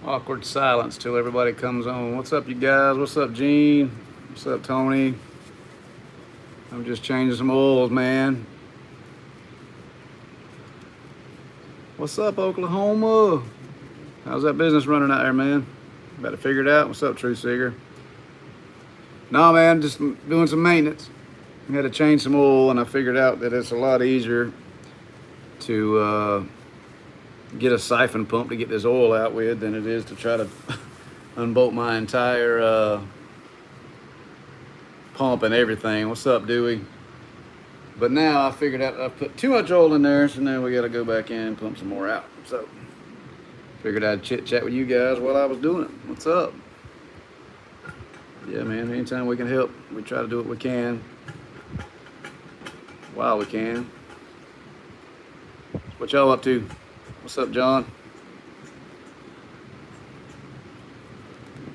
Awkward silence till everybody comes on. What's up, you guys? What's up, Gene? What's up, Tony? I'm just changing some oils, man. What's up, Oklahoma? How's that business running out there, man? Better figure it out. What's up, True Seeger? No, man, just doing some maintenance. I had to change some oil, and I figured out that it's a lot easier to get a siphon pump to get this oil out with than it is to try to unbolt my entire pump and everything. What's up, Dewey? But now I figured out I put too much oil in there, so now we got to go back in and pump some more out. So figured I'd chit chat with you guys while I was doing it. What's up? Yeah, man, anytime we can help, we try to do what we can while we can. What y'all up to? What's up, John?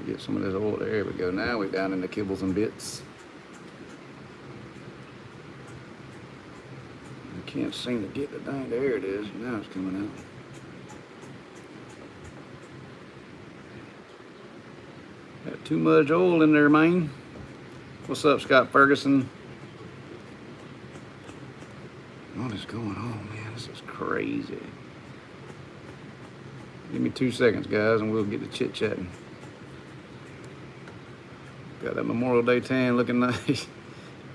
Get some of this oil. There we go. Now we're down in the kibbles and bits. I can't seem to get the dang. There it is. Now it's coming out. Got too much oil in there, man. What's up, Scott Ferguson? What is going on, man? This is crazy. Give me 2 seconds, guys, and we'll get to chit-chatting. Got that Memorial Day tan looking nice.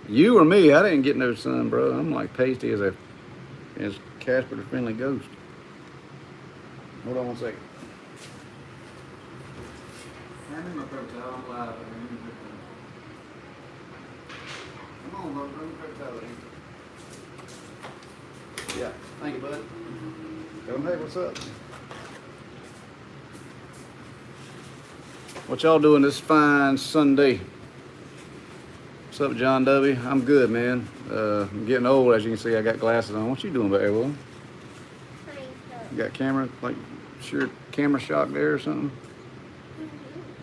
You or me? I didn't get no sun, bro. I'm like pasty as Casper the Friendly Ghost. Hold on 1 second. Hand me my paper towel. I'm live. Come on, bro. Bring the paper towel in. Yeah. Thank you, bud. Tell them, hey, what's up? What y'all doing this fine Sunday? What's up, John W? I'm good, man. I'm getting old, as you can see. I got glasses on. What you doing back there, Will? You got camera, like, sure camera shock there or something?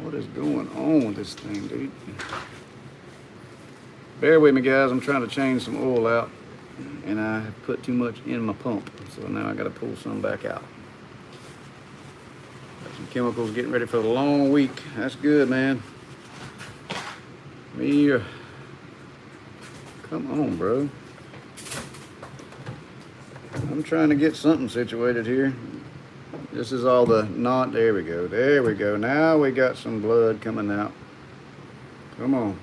What is going on with this thing, dude? Bear with me, guys. I'm trying to change some oil out, and I have put too much in my pump, so now I got to pull some back out. Got some chemicals getting ready for the long week. That's good, man. Come on, bro. I'm trying to get something situated here. This is all the knot. There we go. There we go. Now we got some blood coming out. Come on.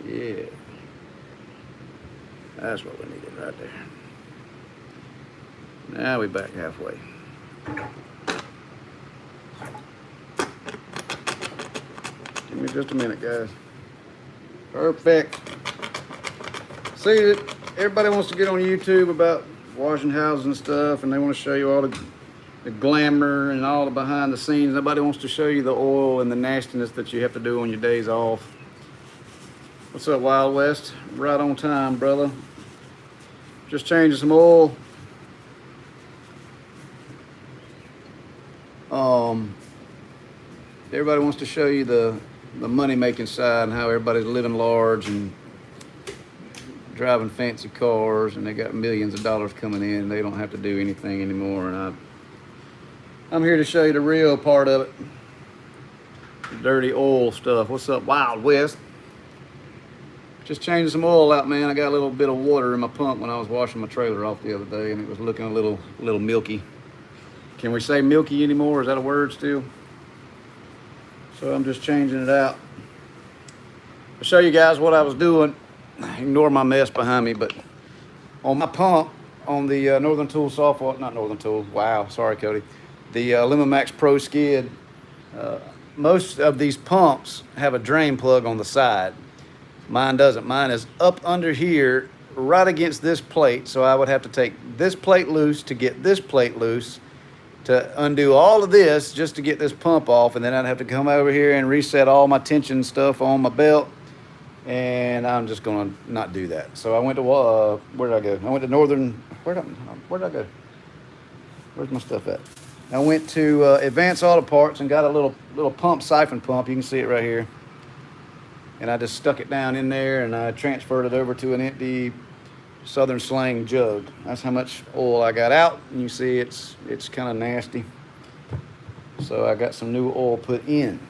Yeah. That's what we needed right there. Now we back halfway. Give me just a minute, guys. Perfect. See, everybody wants to get on YouTube about washing houses and stuff, and they want to show you all the glamour and all the behind the scenes. Nobody wants to show you the oil and the nastiness that you have to do on your days off. What's up, Wild West? Right on time, brother. Just changing some oil. Everybody wants to show you the money-making side and how everybody's living large and driving fancy cars, and they got millions of dollars coming in. They don't have to do anything anymore, and I'm here to show you the real part of it. The dirty oil stuff. What's up, Wild West? Just changing some oil out, man. I got a little bit of water in my pump when I was washing my trailer off the other day, and it was looking a little milky. Can we say milky anymore? Is that a word still? So I'm just changing it out. I'll show you guys what I was doing. Ignore my mess behind me, but on my pump, on the Northern Tool software, not Northern Tool, wow, sorry, Cody. The Limax Pro Skid, most of these pumps have a drain plug on the side. Mine doesn't. Mine is up under here, right against this plate, so I would have to take this plate loose to get this plate loose, to undo all of this just to get this pump off, and then I'd have to come over here and reset all my tension stuff on my belt, and I'm just gonna not do that. So I went to where did I go? I went to Northern. Where did I go? Where's my stuff at? I went to Advanced Auto Parts and got a little pump, siphon pump. You can see it right here, and I just stuck it down in there, and I transferred it over to an empty Southern Slang jug. That's how much oil I got out, and you see it's kind of nasty. So I got some new oil put in.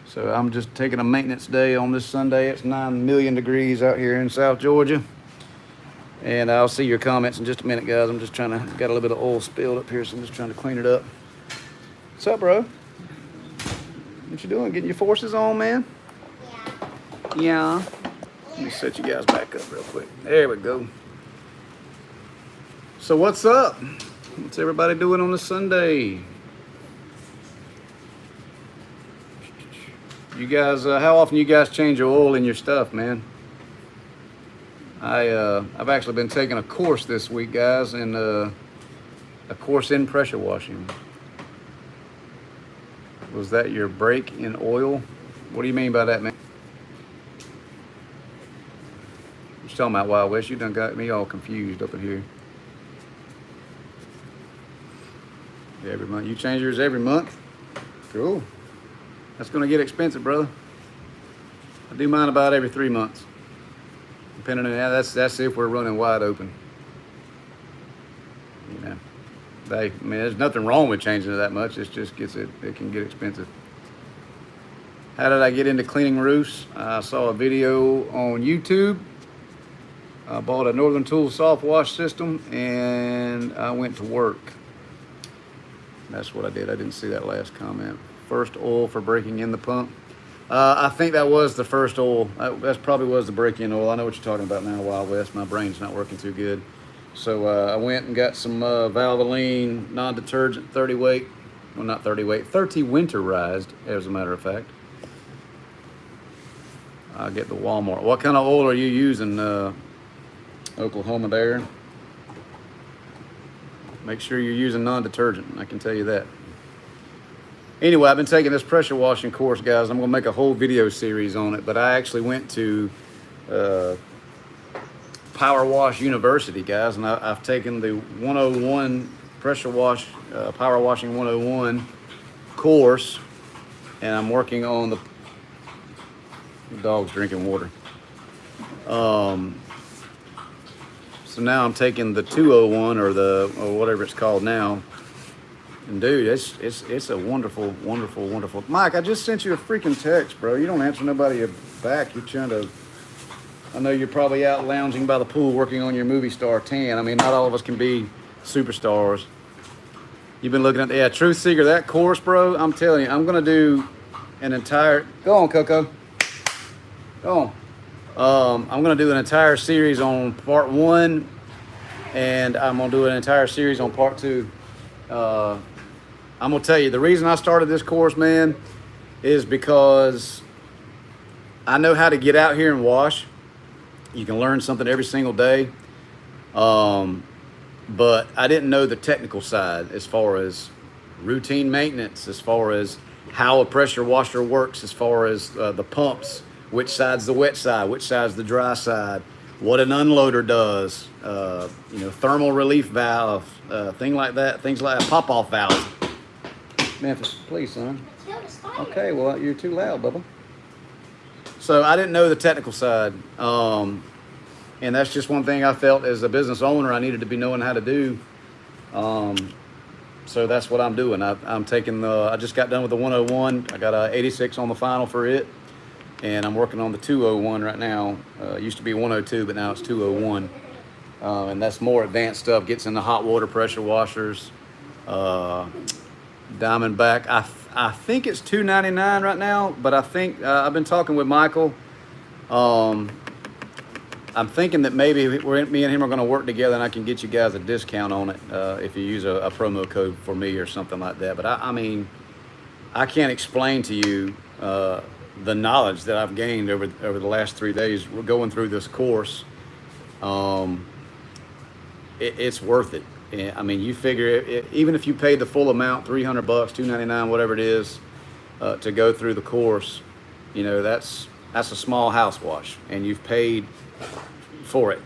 So I'm just taking a maintenance day on this Sunday. It's 9 million degrees out here in South Georgia. And I'll see your comments in just a minute, guys. I'm just trying to, got a little bit of oil spilled up here, so I'm just trying to clean it up. What's up, bro? What you doing? Getting your forces on, man? Yeah. Yeah. Let me set you guys back up real quick. There we go. So what's up? What's everybody doing on this Sunday? You guys, how often you guys change your oil in your stuff, man? I've actually been taking a course this week, guys, and a course in pressure washing. Was that your break in oil? What do you mean by that, man? You're talking about Wild West. You done got me all confused up in here. Every month. You change yours every month? Cool. That's gonna get expensive, brother. I do mine about every 3 months. Depending on that's if we're running wide open. You know, I mean, there's nothing wrong with changing it that much. It just it can get expensive. How did I get into cleaning roofs? I saw a video on YouTube. I bought a Northern Tool soft wash system and I went to work. That's what I did. I didn't see that last comment. First oil for breaking in the pump. I think that was the first oil. That probably was the break-in oil. I know what you're talking about now, Wild West. My brain's not working too good. So I went and got some Valvoline non-detergent 30 weight. Well, not 30 weight, 30 winterized, as a matter of fact. I'll get the Walmart. What kind of oil are you using, Oklahoma there? Make sure you're using non-detergent, I can tell you that. Anyway, I've been taking this pressure washing course, guys. I'm gonna make a whole video series on it, but I actually went to Power Wash University, guys, and I've taken the 101 pressure wash, Power Washing 101 course, and I'm working on the dog's drinking water. So now I'm taking the 201 or whatever it's called now. And dude, it's a wonderful, wonderful, wonderful. Mike, I just sent you a freaking text, bro. You don't answer nobody back. You're trying to, I know you're probably out lounging by the pool working on your movie star tan. I mean, not all of us can be superstars. You've been looking at, yeah, Truth Seeker, that course, bro. I'm telling you, I'm going to do an entire, go on, Coco. Go on. I'm going to do an entire series on part 1, and I'm going to do an entire series on part 2. I'm gonna tell you, the reason I started this course, man, is because I know how to get out here and wash. You can learn something every single day. But I didn't know the technical side as far as routine maintenance, as far as how a pressure washer works, as far as the pumps, which side's the wet side, which side's the dry side, what an unloader does, you know, thermal relief valve, things like that, pop-off valves. Memphis, please, son. Okay, well, you're too loud, Bubba. So I didn't know the technical side, and that's just one thing I felt as a business owner I needed to be knowing how to do. So that's what I'm doing. I'm taking I just got done with the 101. I got a 86 on the final for it, and I'm working on the 201 right now. It used to be 102, but now it's 201. And that's more advanced stuff, gets into hot water pressure washers. Diamondback, I think it's $2.99 right now, but I think I've been talking with Michael. I'm thinking that maybe me and him are going to work together, and I can get you guys a discount on it if you use a promo code for me or something like that. But I mean, I can't explain to you the knowledge that I've gained over the last 3 days. We're going through this course. It's worth it. I mean, you figure even if you paid the full amount, $300, $299, whatever it is, to go through the course, you know, that's a small house wash, and you've paid for it.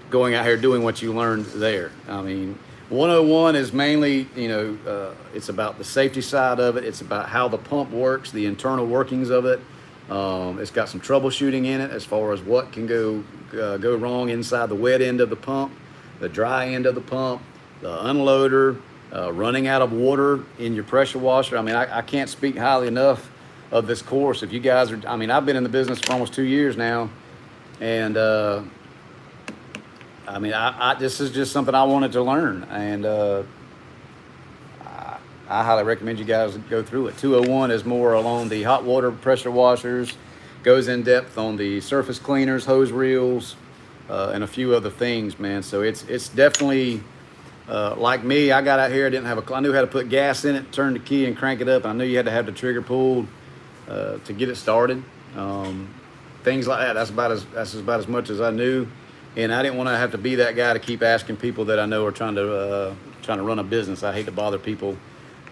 Going out here doing what you learned there. I mean, 101 is mainly, you know, it's about the safety side of it. It's about how the pump works, the internal workings of it. It's got some troubleshooting in it as far as what can go wrong inside the wet end of the pump, the dry end of the pump, the unloader, running out of water in your pressure washer. I mean, I can't speak highly enough of this course. If you guys are, I mean, I've been in the business for almost 2 years now, and I mean, this is just something I wanted to learn, and I highly recommend you guys go through it. 201 is more along the hot water pressure washers, goes in depth on the surface cleaners, hose reels, and a few other things, man. So it's definitely like me. I got out here, I knew how to put gas in it, turn the key and crank it up. I knew you had to have the trigger pulled to get it started. Things like that. That's about as much as I knew, and I didn't want to have to be that guy to keep asking people that I know are trying to run a business. I hate to bother people,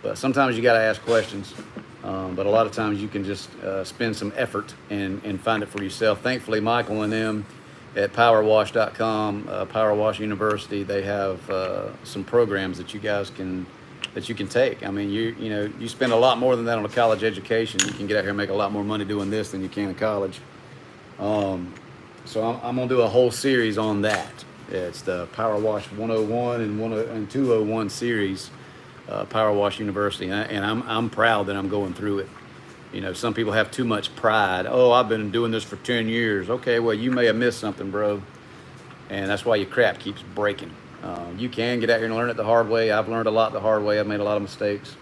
but sometimes you got to ask questions. But a lot of times you can just spend some effort and find it for yourself. Thankfully, Michael and them at powerwash.com, Power Wash University, they have some programs that you guys can take. I mean, you spend a lot more than that on a college education. You can get out here and make a lot more money doing this than you can in college. So I'm gonna do a whole series on that. It's the Power Wash 101 and 201 series, Power Wash University, and I'm proud that I'm going through it. You know, some people have too much pride. Oh, I've been doing this for 10 years. Okay, well, you may have missed something, bro. And that's why your crap keeps breaking. You can get out here and learn it the hard way. I've learned a lot the hard way. I've made a lot of mistakes.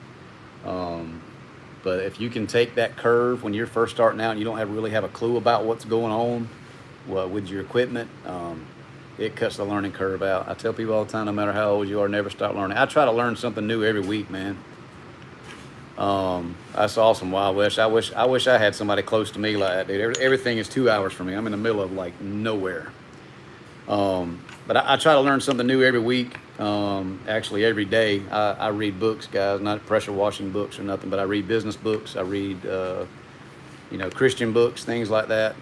But if you can take that curve when you're first starting out and you don't really have a clue about what's going on with your equipment, it cuts the learning curve out. I tell people all the time, no matter how old you are, never stop learning. I try to learn something new every week, man. That's awesome. Wow, I wish I had somebody close to me like that, dude. Everything is 2 hours from me. I'm in the middle of like nowhere. But I try to learn something new every week. Actually every day. I read books, guys, not pressure washing books or nothing, but I read business books. I read, Christian books, things like that.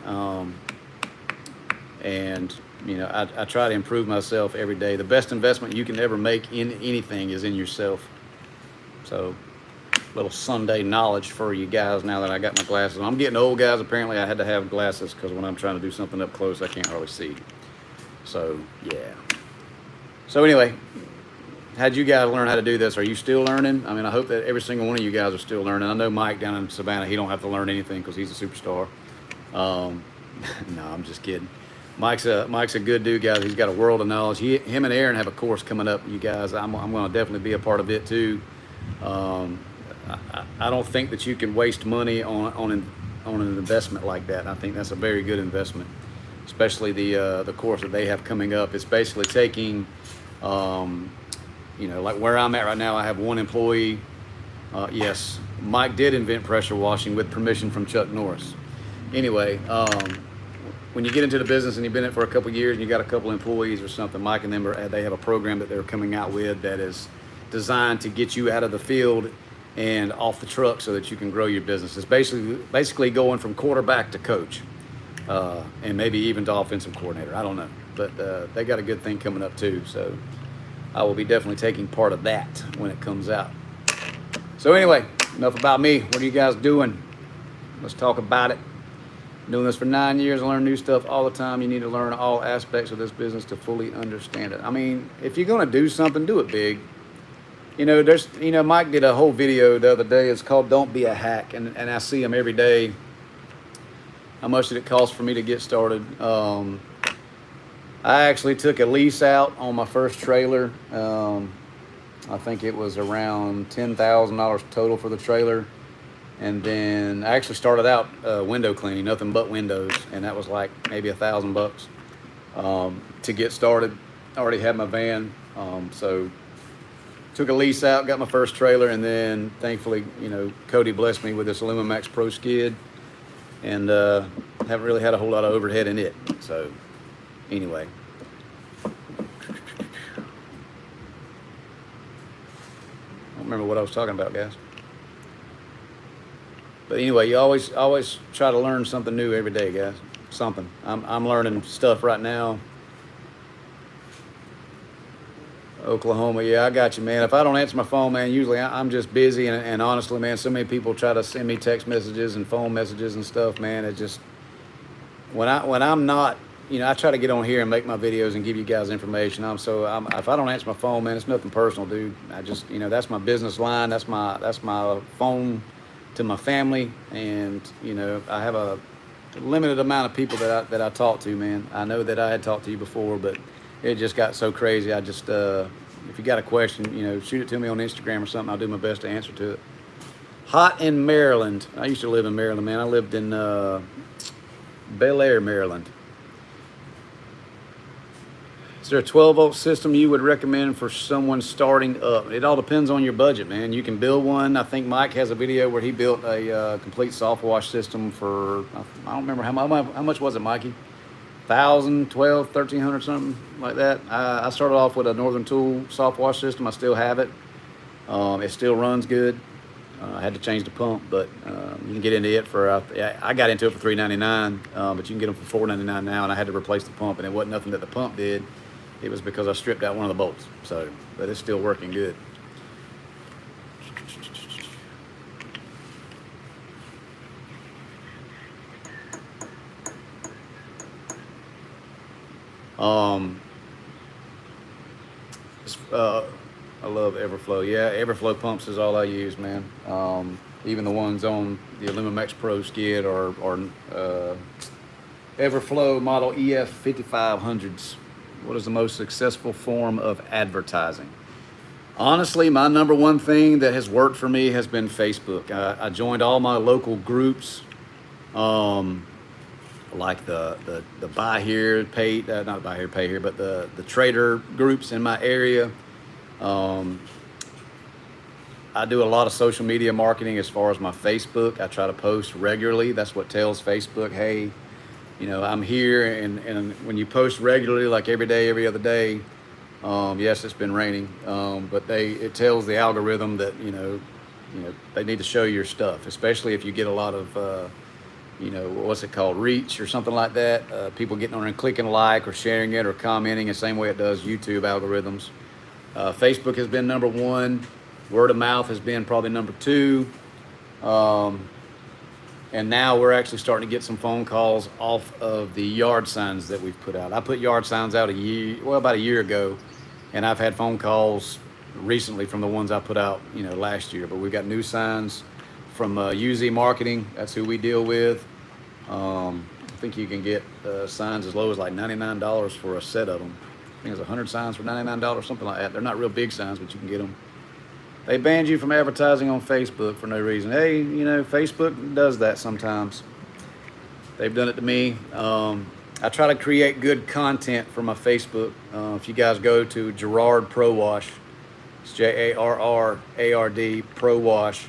And I try to improve myself every day. The best investment you can ever make in anything is in yourself. So, little Sunday knowledge for you guys now that I got my glasses on. I'm getting old, guys. Apparently I had to have glasses because when I'm trying to do something up close, I can't hardly see. So, yeah. So anyway, how'd you guys learn how to do this? Are you still learning? I mean, I hope that every single one of you guys are still learning. I know Mike down in Savannah, he don't have to learn anything because he's a superstar. No, I'm just kidding. Mike's a good dude, guys. He's got a world of knowledge. Him and Aaron have a course coming up, you guys. I'm going to definitely be a part of it too. I don't think that you can waste money on an investment like that. I think that's a very good investment, especially the course that they have coming up. It's basically taking, like where I'm at right now, I have one employee. Yes, Mike did invent pressure washing with permission from Chuck Norris. Anyway, when you get into the business and you've been in it for a couple of years and you got a couple employees or something, Mike and them they have a program that they're coming out with that is designed to get you out of the field and off the truck so that you can grow your business. It's basically going from quarterback to coach, and maybe even to offensive coordinator. I don't know, but they got a good thing coming up too. So I will be definitely taking part of that when it comes out. So anyway, enough about me. What are you guys doing? Let's talk about it. Doing this for 9 years, I learn new stuff all the time. You need to learn all aspects of this business to fully understand it. I mean, if you're gonna do something, do it big. Mike did a whole video the other day. It's called "Don't Be a Hack," and I see him every day. How much did it cost for me to get started? I actually took a lease out on my first trailer. I think it was around $10,000 total for the trailer. And then I actually started out window cleaning, nothing but windows, and that was like maybe $1,000 to get started. I already had my van, so took a lease out, got my first trailer, and then thankfully, Cody blessed me with this Alumimax Pro skid, and haven't really had a whole lot of overhead in it. So anyway. I don't remember what I was talking about, guys. But anyway, you always try to learn something new every day, guys. Something. I'm learning stuff right now. Oklahoma, yeah, I got you, man. If I don't answer my phone, man, usually I'm just busy. And honestly, man, so many people try to send me text messages and phone messages and stuff, man. It just, when I'm not I try to get on here and make my videos and give you guys information. If I don't answer my phone, man, it's nothing personal, dude. I just, that's my business line. That's my phone to my family, and I have a limited amount of people that I talk to, man. I know that I had talked to you before, but it just got so crazy. I just, if you got a question, shoot it to me on Instagram or something. I'll do my best to answer to it. Hot in Maryland. I used to live in Maryland, man. I lived in Bel Air, Maryland. Is there a 12-volt system you would recommend for someone starting up? It all depends on your budget, man. You can build one. I think Mike has a video where he built a complete soft wash system for, I don't remember how much was it, Mikey? 1,000, 12, 1,300, something like that. I started off with a Northern Tool soft wash system. I still have it. It still runs good. I had to change the pump, but you can get into it for, I got into it for $3.99, but you can get them for $4.99 now, and I had to replace the pump, and it wasn't nothing that the pump did. It was because I stripped out one of the bolts. So, but it's still working good. I love Everflow. Yeah, Everflow pumps is all I use, man. Even the ones on the Alumimax Pro skid or Everflow model EF 5500s. What is the most successful form of advertising? Honestly, my number one thing that has worked for me has been Facebook. I joined all my local groups, like the buy here, pay, not buy here, pay here, but the trader groups in my area. I do a lot of social media marketing as far as my Facebook. I try to post regularly. That's what tells Facebook, hey, I'm here. And when you post regularly, like every day, every other day, yes, it's been raining, but it tells the algorithm that, they need to show your stuff, especially if you get a lot of, what's it called, reach or something like that. People getting on and clicking like or sharing it or commenting the same way it does YouTube algorithms. Facebook has been number one. Word of mouth has been probably number two. And now we're actually starting to get some phone calls off of the yard signs that we've put out. I put yard signs out about a year ago, and I've had phone calls recently from the ones I put out, last year. But we've got new signs from UZ Marketing. That's who we deal with. I think you can get signs as low as like $99 for a set of them. I think it's 100 signs for $99, something like that. They're not real big signs, but you can get them. They banned you from advertising on Facebook for no reason. Hey, Facebook does that sometimes. They've done it to me. I try to create good content for my Facebook. If you guys go to Gerard Pro Wash, it's JARRARD Pro Wash,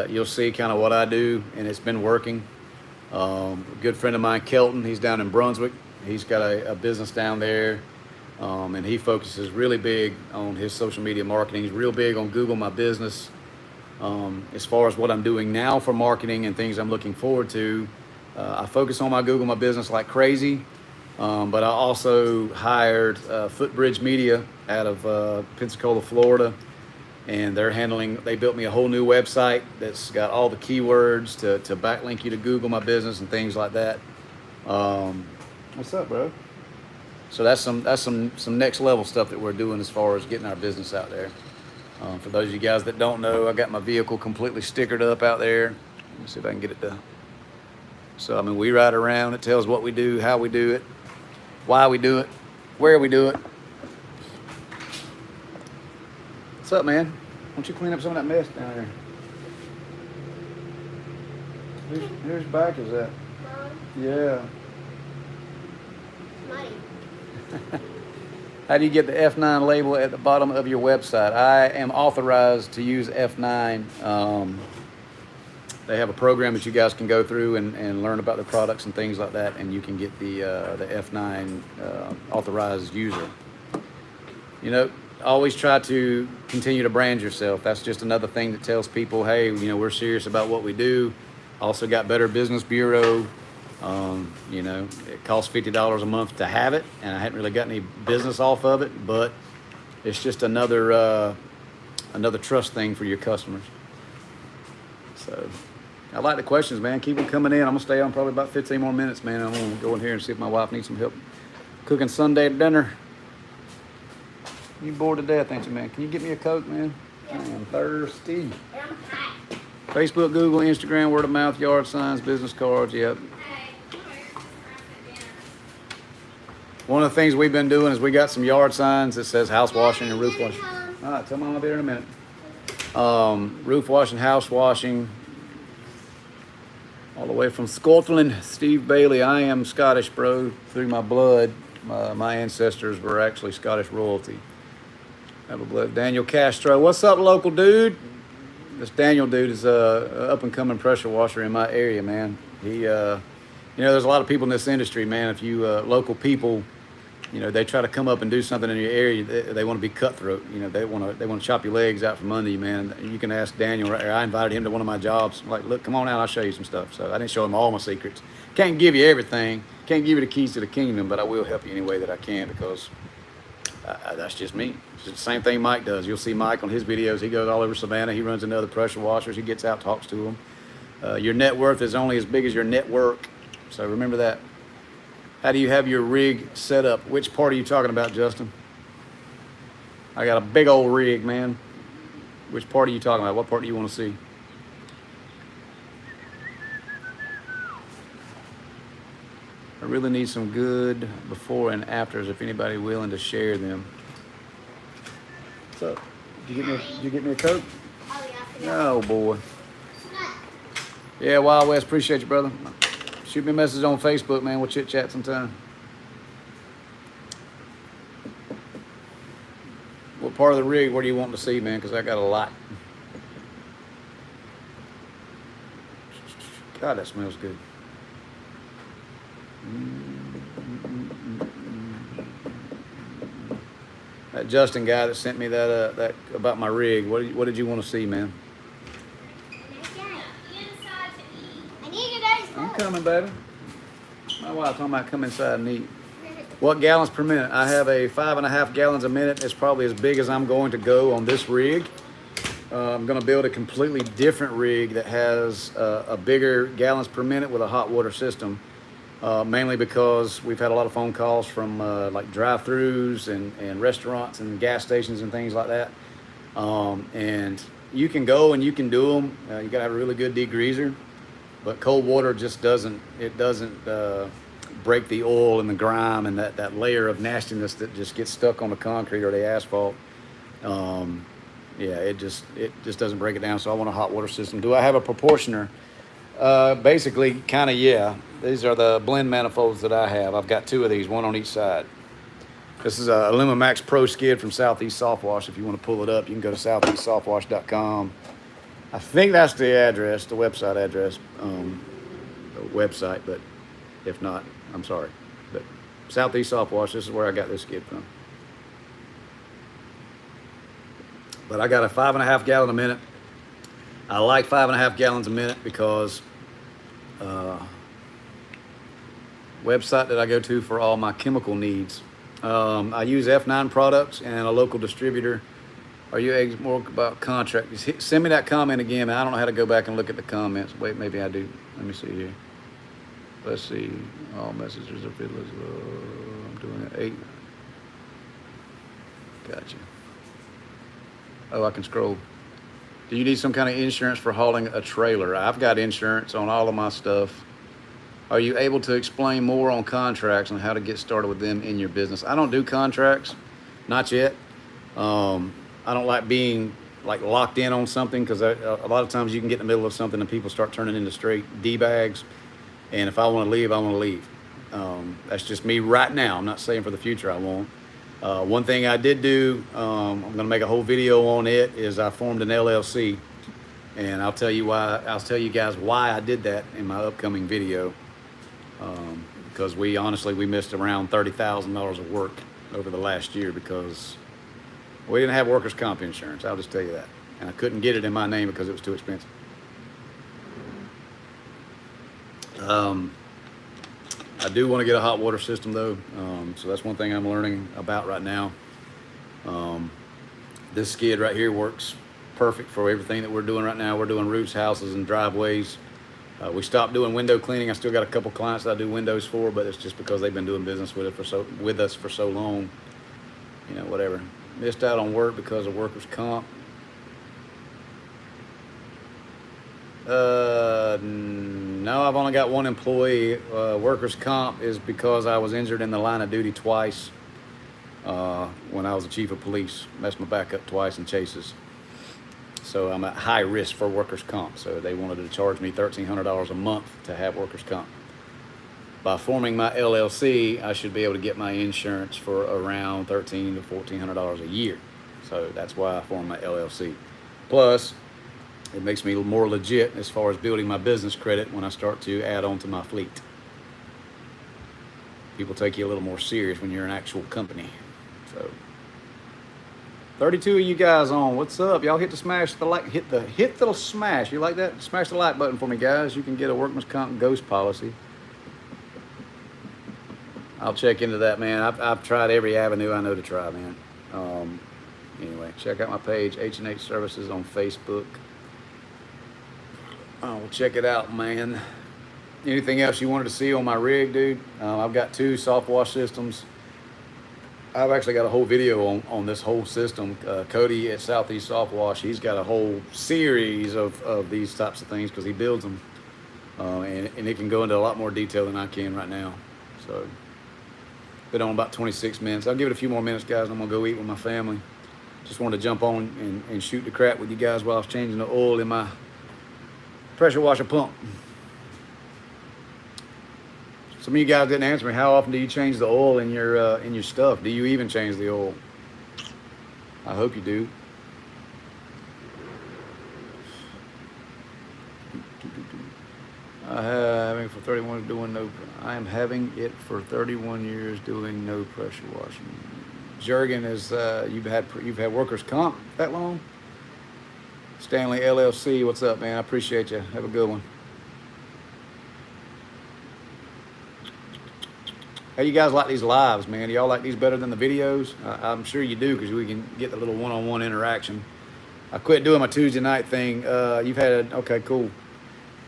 you'll see kind of what I do, and it's been working. A good friend of mine, Kelton, he's down in Brunswick. He's got a business down there. And he focuses really big on his social media marketing. He's real big on Google My Business. As far as what I'm doing now for marketing and things I'm looking forward to, I focus on my Google My Business like crazy. But I also hired Footbridge Media out of Pensacola, Florida. And they built me a whole new website that's got all the keywords to backlink you to Google My Business and things like that. What's up, bro? So that's some next level stuff that we're doing as far as getting our business out there. For those of you guys that don't know, I got my vehicle completely stickered up out there. Let me see if I can get it to. So we ride around. It tells what we do, how we do it, why we do it, where we do it. What's up, man? Why don't you clean up some of that mess down there? Whose bike is that? Yeah. Muddy. How do you get the F9 label at the bottom of your website? I am authorized to use F9. They have a program that you guys can go through and learn about the products and things like that, and you can get the F9 authorized user. Always try to continue to brand yourself. That's just another thing that tells people, hey, we're serious about what we do. Also got Better Business Bureau. It costs $50 a month to have it, and I hadn't really got any business off of it, but it's just another trust thing for your customers. So I like the questions, man. Keep them coming in. I'm gonna stay on probably about 15 more minutes, man. I'm gonna go in here and see if my wife needs some help cooking Sunday dinner. You bored to death, ain't you, man? Can you get me a Coke, man? I am thirsty. Facebook, Google, Instagram, word of mouth, yard signs, business cards. Yep. One of the things we've been doing is we got some yard signs that says house washing and roof washing. All right, tell Mom I'll be there in a minute. Roof washing, house washing. All the way from Scotland, Steve Bailey. I am Scottish, bro, through my blood. My ancestors were actually Scottish royalty. Have a blood. Daniel Castro. What's up, local dude? This Daniel dude is a up-and-coming pressure washer in my area, man. He, you know, there's a lot of people in this industry, man. If you local people, you know, they try to come up and do something in your area, they want to be cutthroat. You know, they want to chop your legs out from under you, man. You can ask Daniel right here. I invited him to one of my jobs. I'm like, look, come on out, I'll show you some stuff. So I didn't show him all my secrets. Can't give you everything. Can't give you the keys to the kingdom, but I will help you any way that I can because that's just me. It's the same thing Mike does. You'll see Mike on his videos. He goes all over Savannah. He runs into other pressure washers. He gets out, talks to them. Your net worth is only as big as your network. So remember that. How do you have your rig set up? Which part are you talking about, Justin? I got a big old rig, man. Which part are you talking about? What part do you want to see? I really need some good before and afters if anybody willing to share them. What's up? Did you get me a Coke? Oh, yeah. Oh, boy. Yeah, Wild West, appreciate you, brother. Shoot me a message on Facebook, man. We'll chit-chat sometime. What part of the rig, what do you want to see, man? Because I got a lot. God, that smells good. That Justin guy that sent me that about my rig, what did you want to see, man? I'm coming, baby. My wife talking about come inside and eat. What gallons per minute? I have a 5.5 gallons a minute. It's probably as big as I'm going to go on this rig. I'm going to build a completely different rig that has a bigger gallons per minute with a hot water system. Mainly because we've had a lot of phone calls from like drive-thrus and restaurants and gas stations and things like that. And you can go and you can do them. You got to have a really good degreaser. But cold water just doesn't break the oil and the grime and that layer of nastiness that just gets stuck on the concrete or the asphalt. Yeah, it just doesn't break it down. So I want a hot water system. Do I have a proportioner? Basically, kind of, yeah. These are the blend manifolds that I have. I've got 2 of these, one on each side. This is a Limax Pro skid from Southeast Soft Wash. If you want to pull it up, you can go to southeastsoftwash.com. I think that's the address, the website address, the website, but if not, I'm sorry. But Southeast Soft Wash, this is where I got this skid from. But I got a 5.5 gallon a minute. I like 5.5 gallons a minute because website that I go to for all my chemical needs. I use F9 products and a local distributor. Are you more about contract? Send me that comment again. I don't know how to go back and look at the comments. Wait, maybe I do. Let me see here. Let's see. All messages are fiddlers. I'm doing it 8. Gotcha. Oh, I can scroll. Do you need some kind of insurance for hauling a trailer? I've got insurance on all of my stuff. Are you able to explain more on contracts and how to get started with them in your business? I don't do contracts, not yet. I don't like being like locked in on something because a lot of times you can get in the middle of something and people start turning into straight D-bags. And if I want to leave, I want to leave. That's just me right now. I'm not saying for the future I won't. One thing I did do, I'm going to make a whole video on it, is I formed an LLC. And I'll tell you guys why I did that in my upcoming video. Because we missed around $30,000 of work over the last year because we didn't have workers' comp insurance. I'll just tell you that. And I couldn't get it in my name because it was too expensive. I do want to get a hot water system though. So that's one thing I'm learning about right now. This skid right here works perfect for everything that we're doing right now. We're doing roofs, houses, and driveways. We stopped doing window cleaning. I still got a couple clients that I do windows for, but it's just because they've been doing business with us for so long. You know, whatever. Missed out on work because of workers' comp. No, I've only got one employee. Workers' comp is because I was injured in the line of duty twice when I was the chief of police. Messed my back up twice in chases. So I'm at high risk for workers' comp. So they wanted to charge me $1,300 a month to have workers' comp. By forming my LLC, I should be able to get my insurance for around $1,300 to $1,400 a year. So that's why I formed my LLC. Plus, it makes me more legit as far as building my business credit when I start to add on to my fleet. People take you a little more serious when you're an actual company. So 32 of you guys on. What's up? Y'all hit the smash the like, hit the smash. You like that? Smash the like button for me, guys. You can get a workman's comp ghost policy. I'll check into that, man. I've tried every avenue I know to try, man. Anyway, check out my page, H&H Services on Facebook. We'll check it out, man. Anything else you wanted to see on my rig, dude? I've got 2 soft wash systems. I've actually got a whole video on this whole system. Cody at Southeast Soft Wash, he's got a whole series of these types of things because he builds them. And it can go into a lot more detail than I can right now. So, been on about 26 minutes. I'll give it a few more minutes, guys, and I'm going to go eat with my family. Just wanted to jump on and shoot the crap with you guys while I was changing the oil in my pressure washer pump. Some of you guys didn't answer me. How often do you change the oil in your stuff? Do you even change the oil? I hope you do. I am having for 31 years doing no pressure washing. Jurgen is you've had workers' comp that long? Stanley LLC, what's up, man? I appreciate you. Have a good one. How you guys like these lives, man? Do y'all like these better than the videos? I'm sure you do, because we can get the little one-on-one interaction. I quit doing my Tuesday night thing. You've had, okay, cool.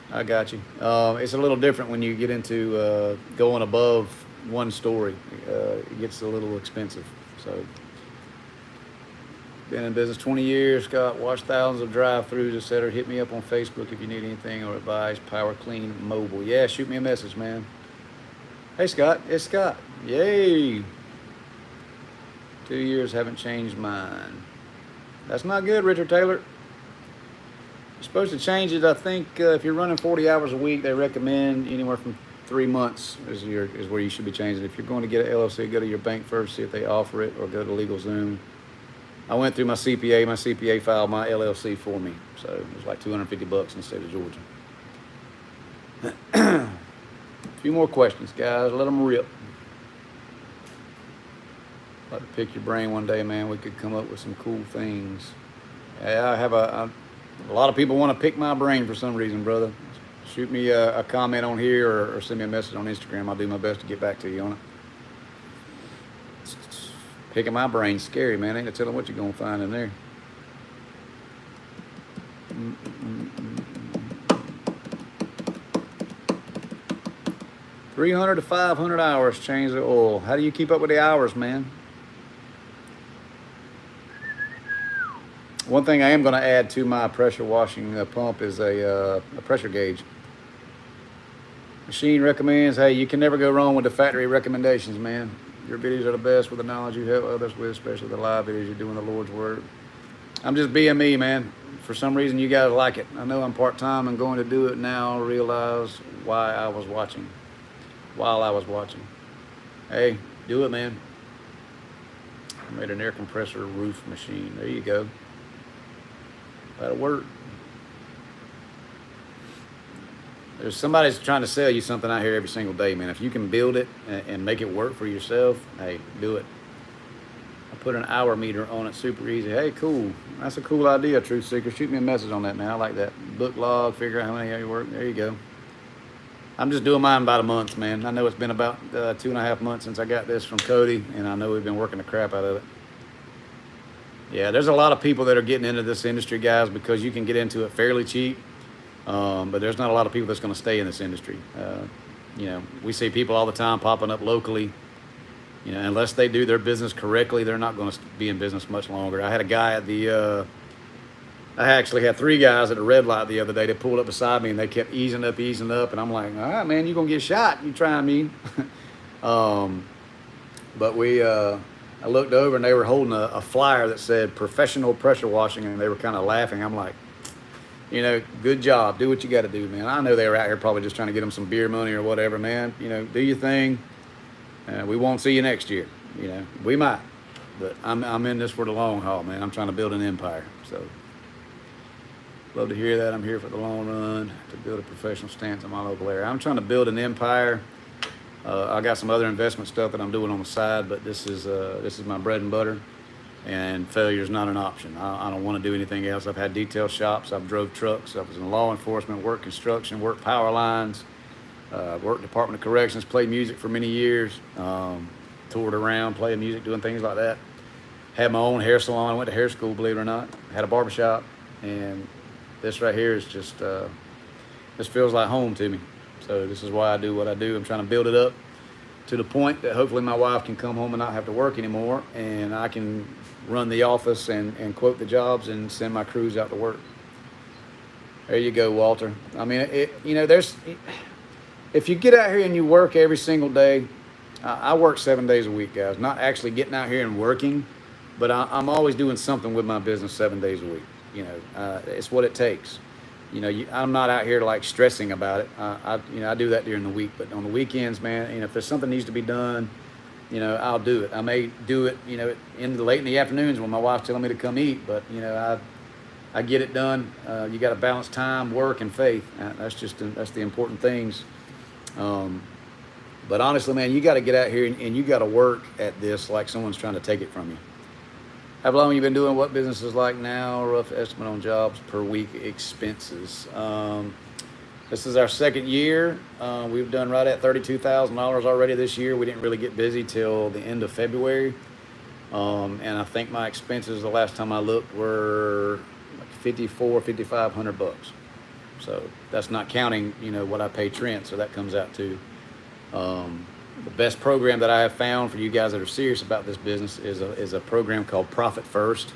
I got you. It's a little different when you get into going above one story. It gets a little expensive. So, been in business 20 years, Scott. Watched thousands of drive-throughs, etc. Hit me up on Facebook if you need anything or advice. Power Clean Mobile. Yeah, shoot me a message, man. Hey, Scott. It's Scott. Yay. 2 years, haven't changed mine. That's not good, Richard Taylor. You're supposed to change it, I think, if you're running 40 hours a week, they recommend anywhere from 3 months is where you should be changing. If you're going to get an LLC, go to your bank first, see if they offer it, or go to LegalZoom. I went through my CPA. My CPA filed my LLC for me, so it was like $250 in the state of Georgia. A few more questions, guys. Let them rip. I'd like to pick your brain one day, man. We could come up with some cool things. Yeah, I have a lot of people want to pick my brain for some reason, brother. Shoot me a comment on here or send me a message on Instagram. I'll do my best to get back to you on it. Picking my brain's scary, man. Ain't no telling what you're going to find in there. Mm-mm-mm-mm. 300 to 500 hours change the oil. How do you keep up with the hours, man? One thing I am going to add to my pressure washing pump is a pressure gauge. Machine recommends, hey, you can never go wrong with the factory recommendations, man. Your videos are the best with the knowledge you help others with, especially the live videos you're doing the Lord's work. I'm just being me, man. For some reason, you guys like it. I know I'm part-time and going to do it now. Realize why I was watching. While I was watching. Hey, do it, man. I made an air compressor roof machine. There you go. That'll work. There's somebody's trying to sell you something out here every single day, man. If you can build it and make it work for yourself, hey, do it. I put an hour meter on it, super easy. Hey, cool. That's a cool idea, Truth Seeker. Shoot me a message on that, man. I like that. Book log, figure out how many you work. There you go. I'm just doing mine about a month, man. I know it's been about 2.5 months since I got this from Cody, and I know we've been working the crap out of it. Yeah, there's a lot of people that are getting into this industry, guys, because you can get into it fairly cheap. But there's not a lot of people that's going to stay in this industry. You know, we see people all the time popping up locally. You know, unless they do their business correctly, they're not going to be in business much longer. I had a guy at the, I actually had 3 guys at a red light the other day. They pulled up beside me and they kept easing up, and I'm like, all right, man, you're going to get shot. You trying me? But I looked over and they were holding a flyer that said professional pressure washing, and they were kind of laughing. I'm like, you know, good job. Do what you got to do, man. I know they were out here probably just trying to get them some beer money or whatever, man. You know, do your thing. We won't see you next year. You know, we might, but I'm in this for the long haul, man. I'm trying to build an empire. So love to hear that. I'm here for the long run to build a professional stance in my local area. I'm trying to build an empire. I got some other investment stuff that I'm doing on the side, but this is my bread and butter, and failure is not an option. I don't want to do anything else. I've had detail shops. I've drove trucks. I was in law enforcement, worked construction, worked power lines, worked Department of Corrections, played music for many years, toured around, playing music, doing things like that. Had my own hair salon. I went to hair school, believe it or not. Had a barbershop, and this right here is just, this feels like home to me. So this is why I do what I do. I'm trying to build it up to the point that hopefully my wife can come home and not have to work anymore, and I can run the office and quote the jobs and send my crews out to work. There you go, Walter. I mean, you know, if you get out here and you work every single day, I work 7 days a week, guys. Not actually getting out here and working, but I'm always doing something with my business 7 days a week. You know, it's what it takes. You know, I'm not out here like stressing about it. You know, I do that during the week, but on the weekends, man, you know, if there's something needs to be done, you know, I'll do it. I may do it, you know, late in the afternoons when my wife's telling me to come eat, but you know, I get it done. You got to balance time, work, and faith. That's the important things. But honestly, man, you got to get out here and you got to work at this like someone's trying to take it from you. How long have you been doing what business is like now? Rough estimate on jobs per week expenses. This is our 2nd year. We've done right at $32,000 already this year. We didn't really get busy till the end of February. And I think my expenses the last time I looked were like $5,500 bucks. So that's not counting, you know, what I pay Trent. So that comes out to the best program that I have found for you guys that are serious about this business is a program called Profit First.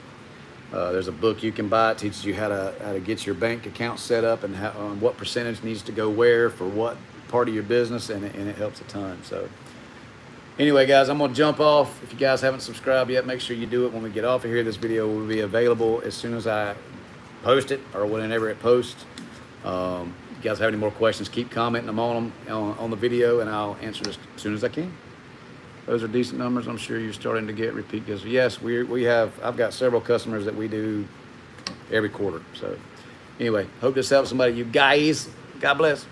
There's a book you can buy. It teaches you how to get your bank account set up and what percentage needs to go where for what part of your business, and it helps a ton. So anyway, guys, I'm going to jump off. If you guys haven't subscribed yet, make sure you do it when we get off of here. This video will be available as soon as I post it or whenever it posts. If you guys have any more questions, keep commenting them on the video, and I'll answer as soon as I can. Those are decent numbers. I'm sure you're starting to get repeat business. Yes, I've got several customers that we do every quarter. So anyway, hope this helps somebody. You guys, God bless.